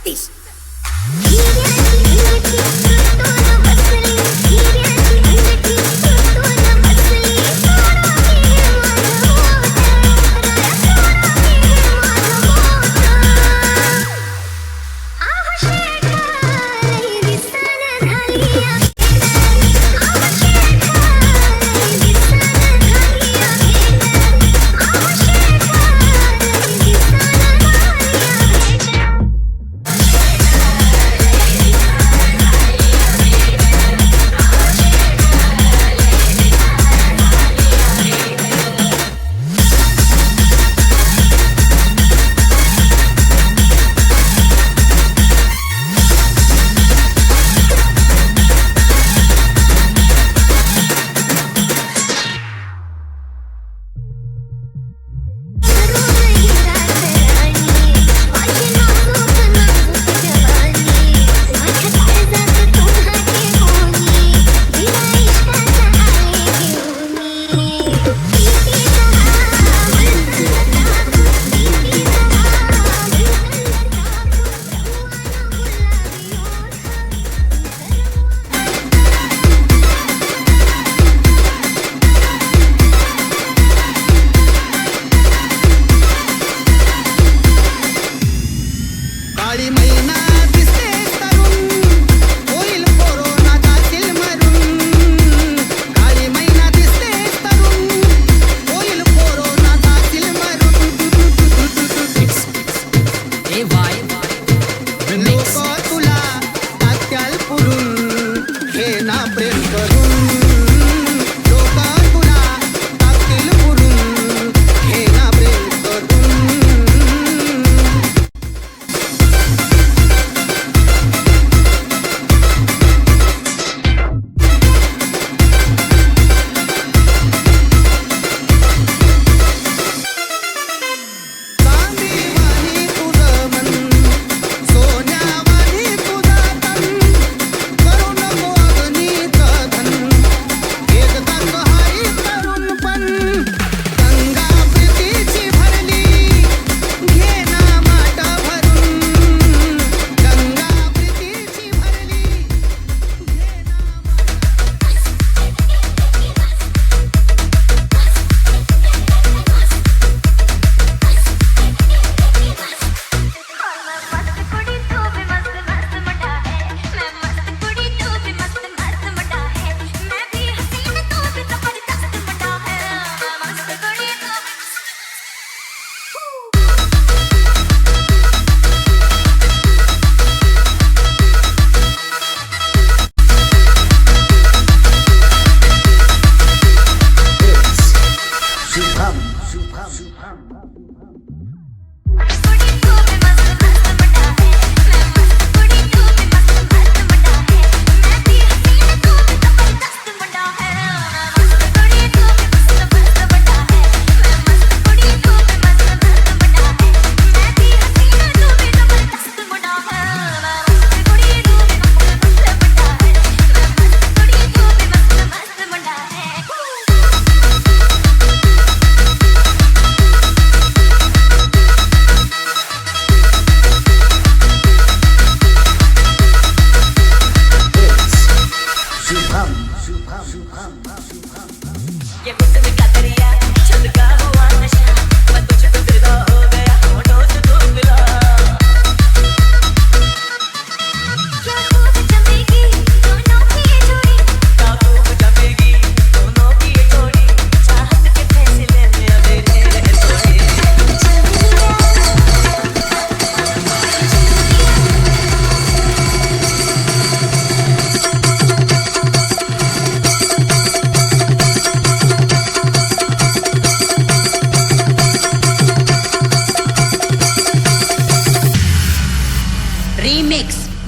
36.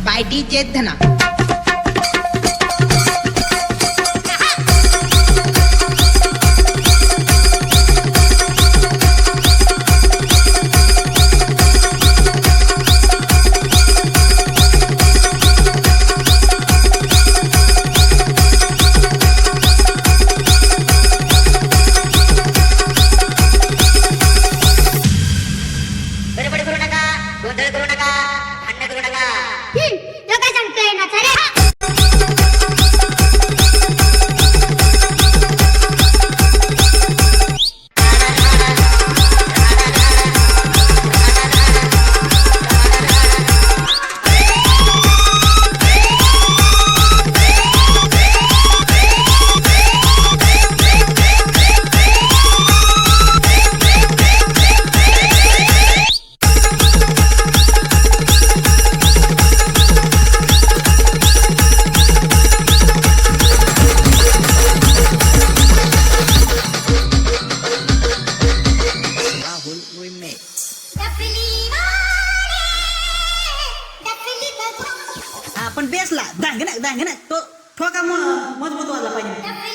by DJ Dhana. गडबड करू नका, गोंधळ करू नका, भांडण करू नका. दांगणं तो ठोका मजबूत वाजला पाहिजे.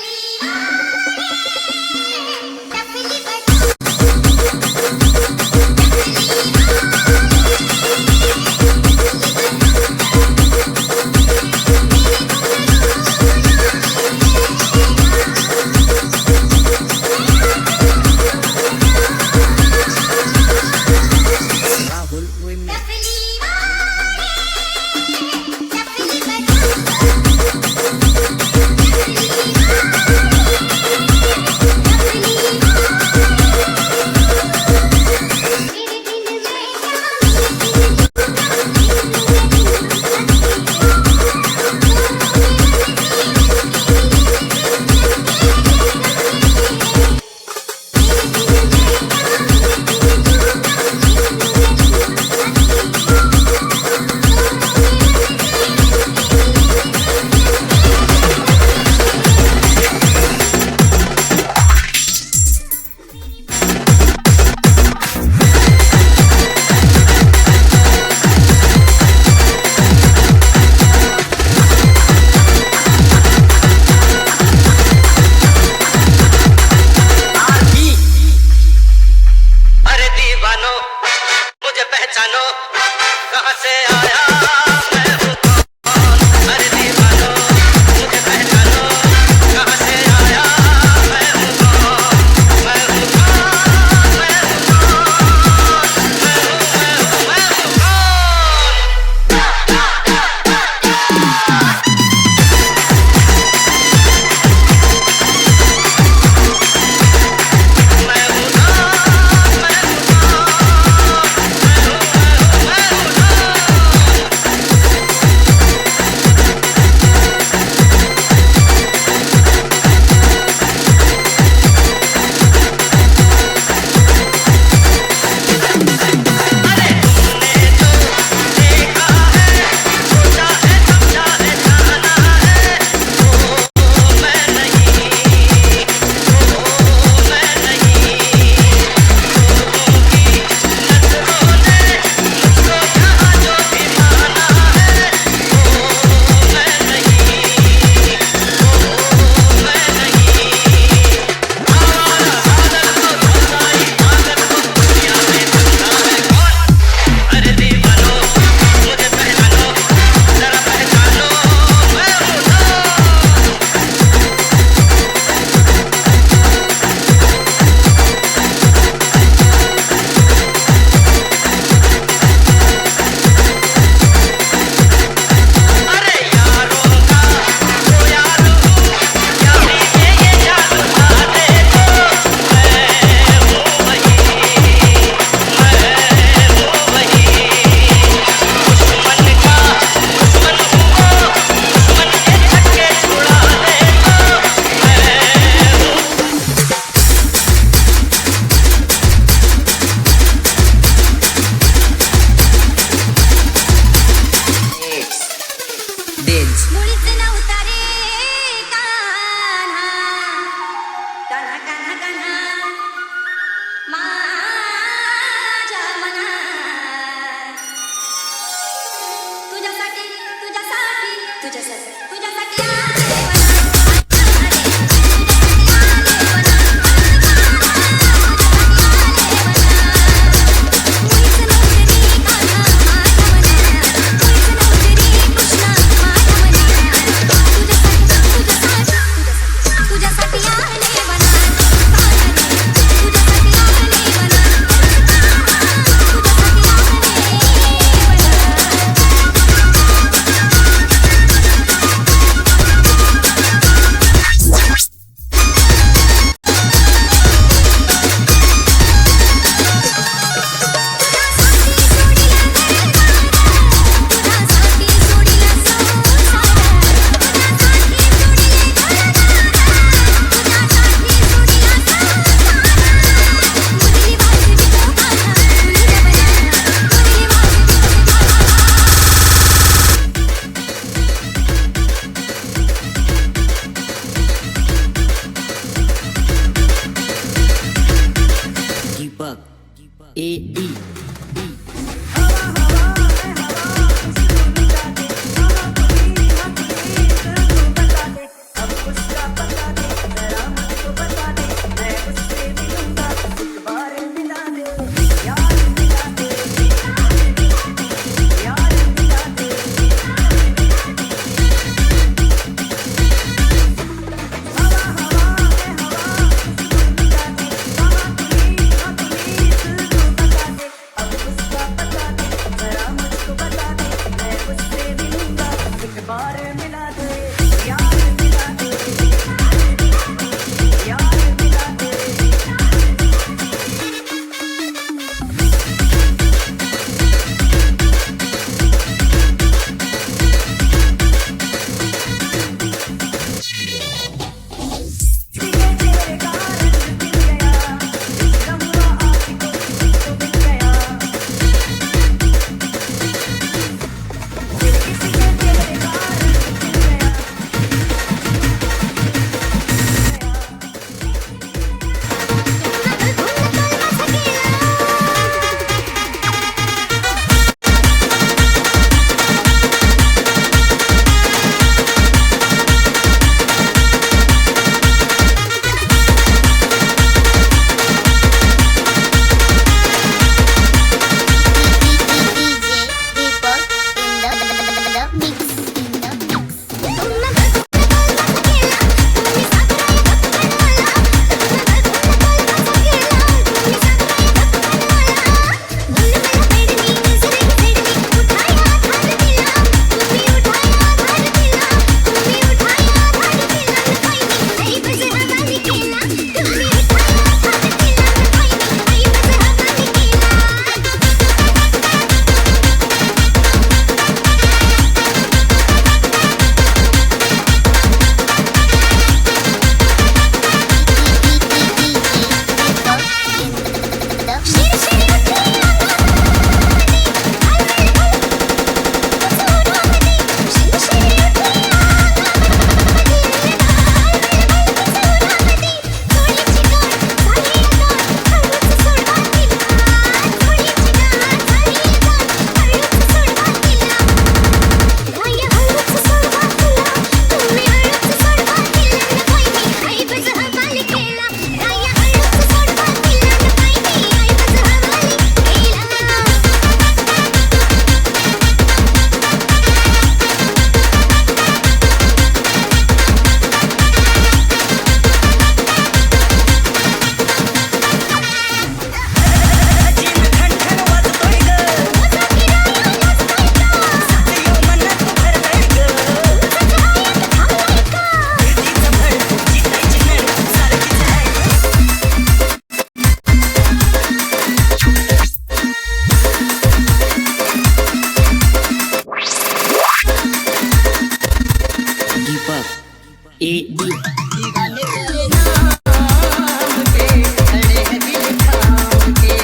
दीवाने तेरे नाम के खड़े हैं दिल थाम के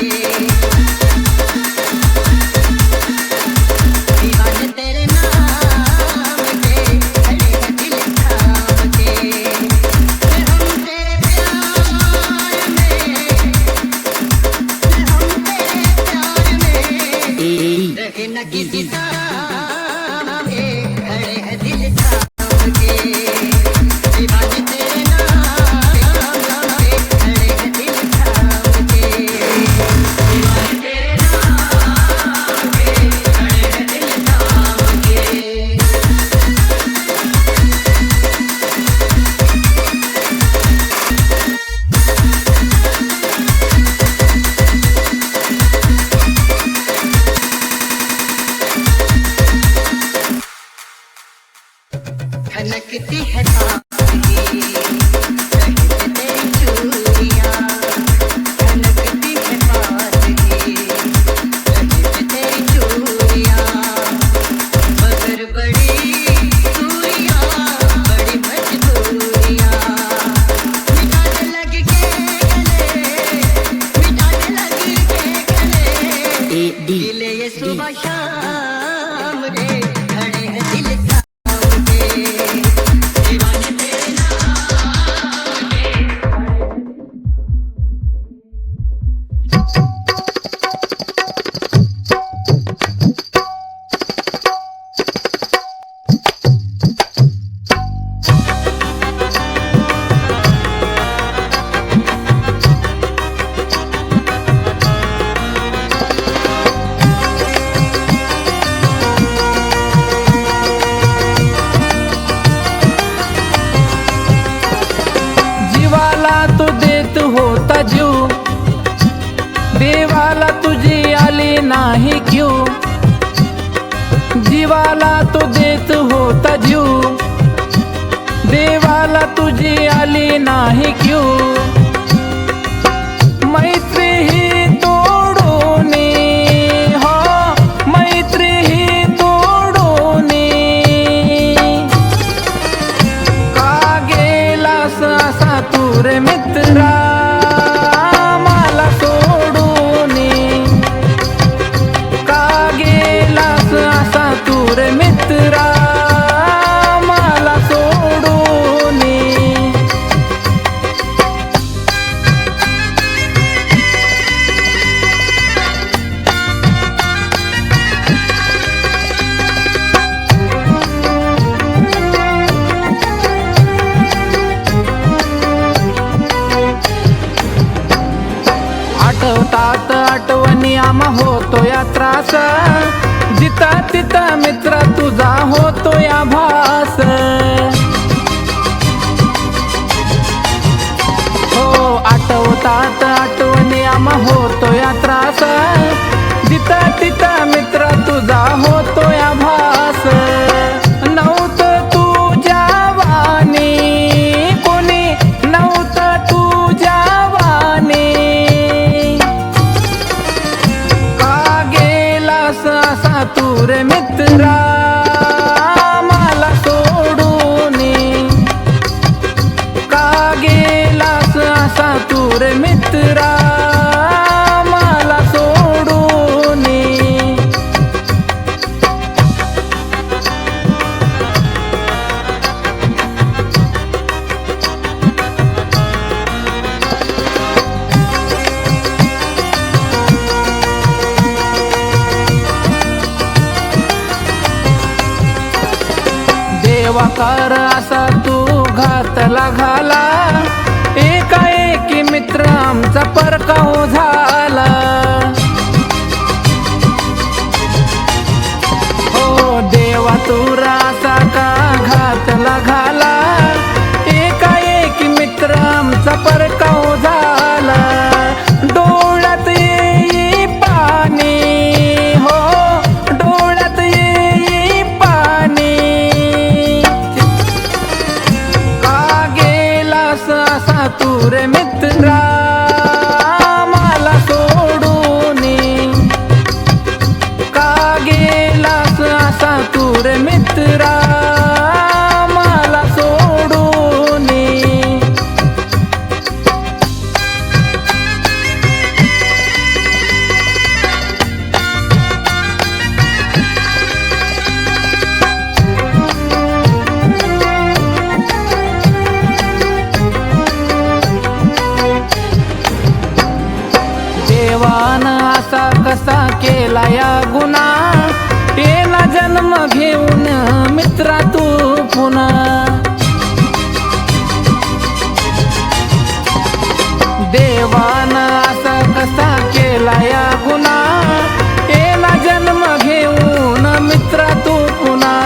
दीवाने तेरे नाम के खड़े हैं दिल थाम के हम तेरे प्यार में रहे न किसी दाम के खड़े हैं दिल थाम के दीवाने तेरे नाम के खड़े हैं दिल थाम के दीवाने तेरे नाम के खड़े हैं दिल थाम के खनकती है ताली कहीं से तेरी चूड़ियां खनकती है ताली कहीं से तेरी चूड़ियां मगर बड़ी दूरियां बड़ी मजबूरियां मिटाने लग के गले दिले ये सुबह शाम रे खड़े हैं दिल थाम के दीवाने तेरे नाम के जीवाला तू देत होता जीव देवाला तुझी आली नाही क्यों जीवाला तू देत होता जीव देवाला तुझी आली नाही क्यों मैत्री ही तोडूनी हो मैत्री ही तोडूनी का गेलास असा तू रे मित्रा मला सोडूनी का गेलास असा तू रे मित्रा मला सोडूनी आठवतात आठवणी आम्हा होतो या त्रास जिता तिता मित्र तुझा होतो या भास हो आठवतात आठवणी आम्हा होतो या त्रास जिता तिता मित्र तुझा होतो या भास नव्हतं तुझ्या वाणी कोणी नव्हतं तुझ्या वाणी का गेलास असा तू रे मित्रा मला सोडूनी का गेलास असा तू रे मित्रा मला सोडूनी देवा कर असा तू घातला घाला एकाएकी मित्र आमचा परकाव झाला हो देवा तू असा का घातला घाला एकाएकी मित्र आमचा परकाव झाला डोळ्यात येई पाणी हो डोळ्यात येई पाणी का गेलास असा तू रे मित्रा मला सोडूनी का गेलास असा तू रे मित्रा मला सोडूनी केला या गुन्हा, येला जन्म घेऊन मित्रा तू पुन्हा. देवान असा कसा केला या गुन्हा, येला जन्म घेऊन मित्रा तू पुन्हा.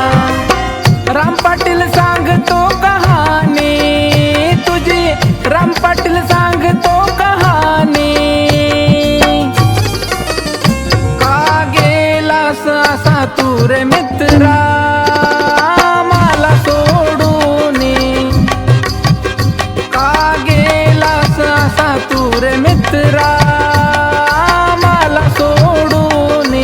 राम पाटील सांगतो कहाणी तुझी, राम पाटील सांगतो कहाणी. का गेलास असा तू रे मित्रा मला सोडून, का गेलास असा तू रे मित्रा मला सोडून,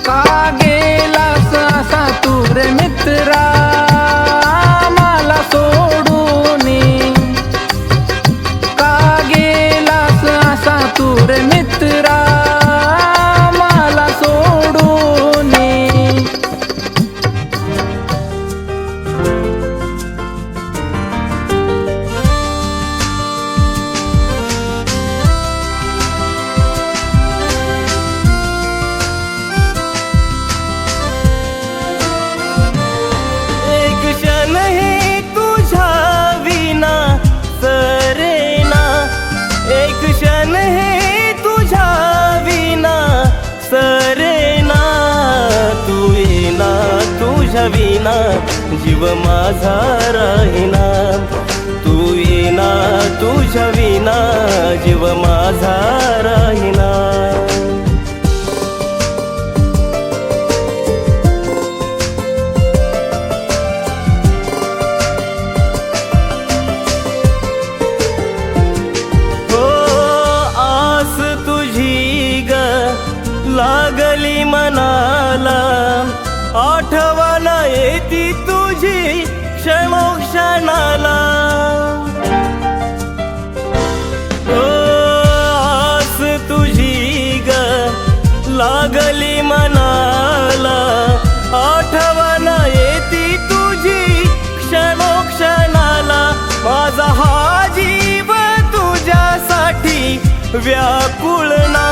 का गेलास असा तू रे मित्रा मला सोडून, का गेलास असा तू रे मित्रा मला सोडून. एक क्षण हे तुझ्या विना सरेना, एक क्षण हे तुझ्या विना सरेना. तू येना तुझ्या विना जीव माझा राहीना, तू येना तुझ्या विना जीव माझा राहीना. लागली मनाला आठवण येती तुझी क्षणोक्षणाला. आस तुझी ग लागली मनाला आठवण येती तुझी क्षणोक्षणाला. माझा हा जीव तुझ्यासाठी व्याकुळना,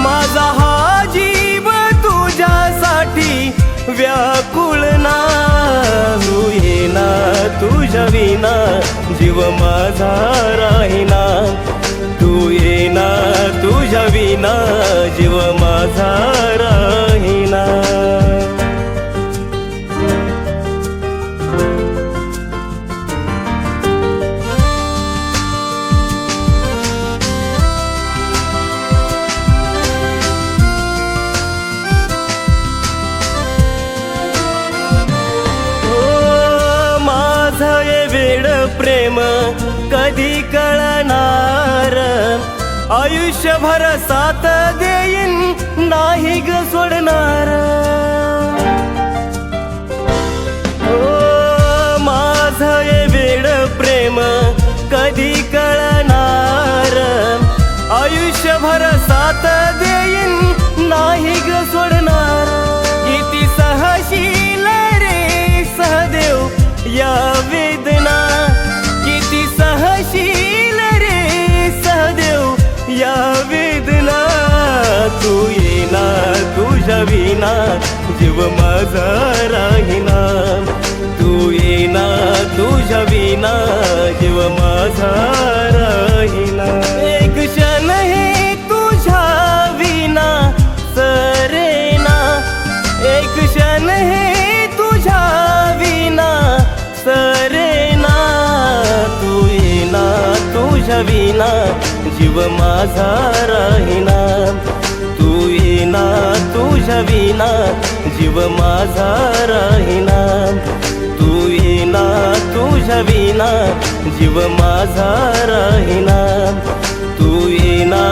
माझा हा जीव तुझ्यासाठी व्याकुळना. तू येना तुझ्या विना जीव माझा राहीना, तू येना तुझ्या विना जीव माझा राहीना. प्रेम कधी कळणार, आयुष्यभर साथ देईन नाही ग सोडणार. माझं हे वेड प्रेम कधी कळणार, आयुष्यभर साथ देईन नाही ग सोडणार. किती सहशील रे सहदेव या वेदना, किती सहशील रे सहदेव या वेदना. तू येना तुझ्या विना जीव माझा राहीना, तू येना तुझ्या विना जीव माझा राहीना. एक क्षण हे तुझ्या विना सरेना, एक क्षण हे तुझ्या विना सरेना. तू येना तुझ्या विना जीव माझा राहीना, तू येना तुझ्या विना जीव माझा राहीना, तू येना तुझ्या विना जीव माझा राहीना, तू येना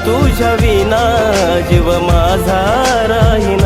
तुझ्या विना जीव माझा राहीना.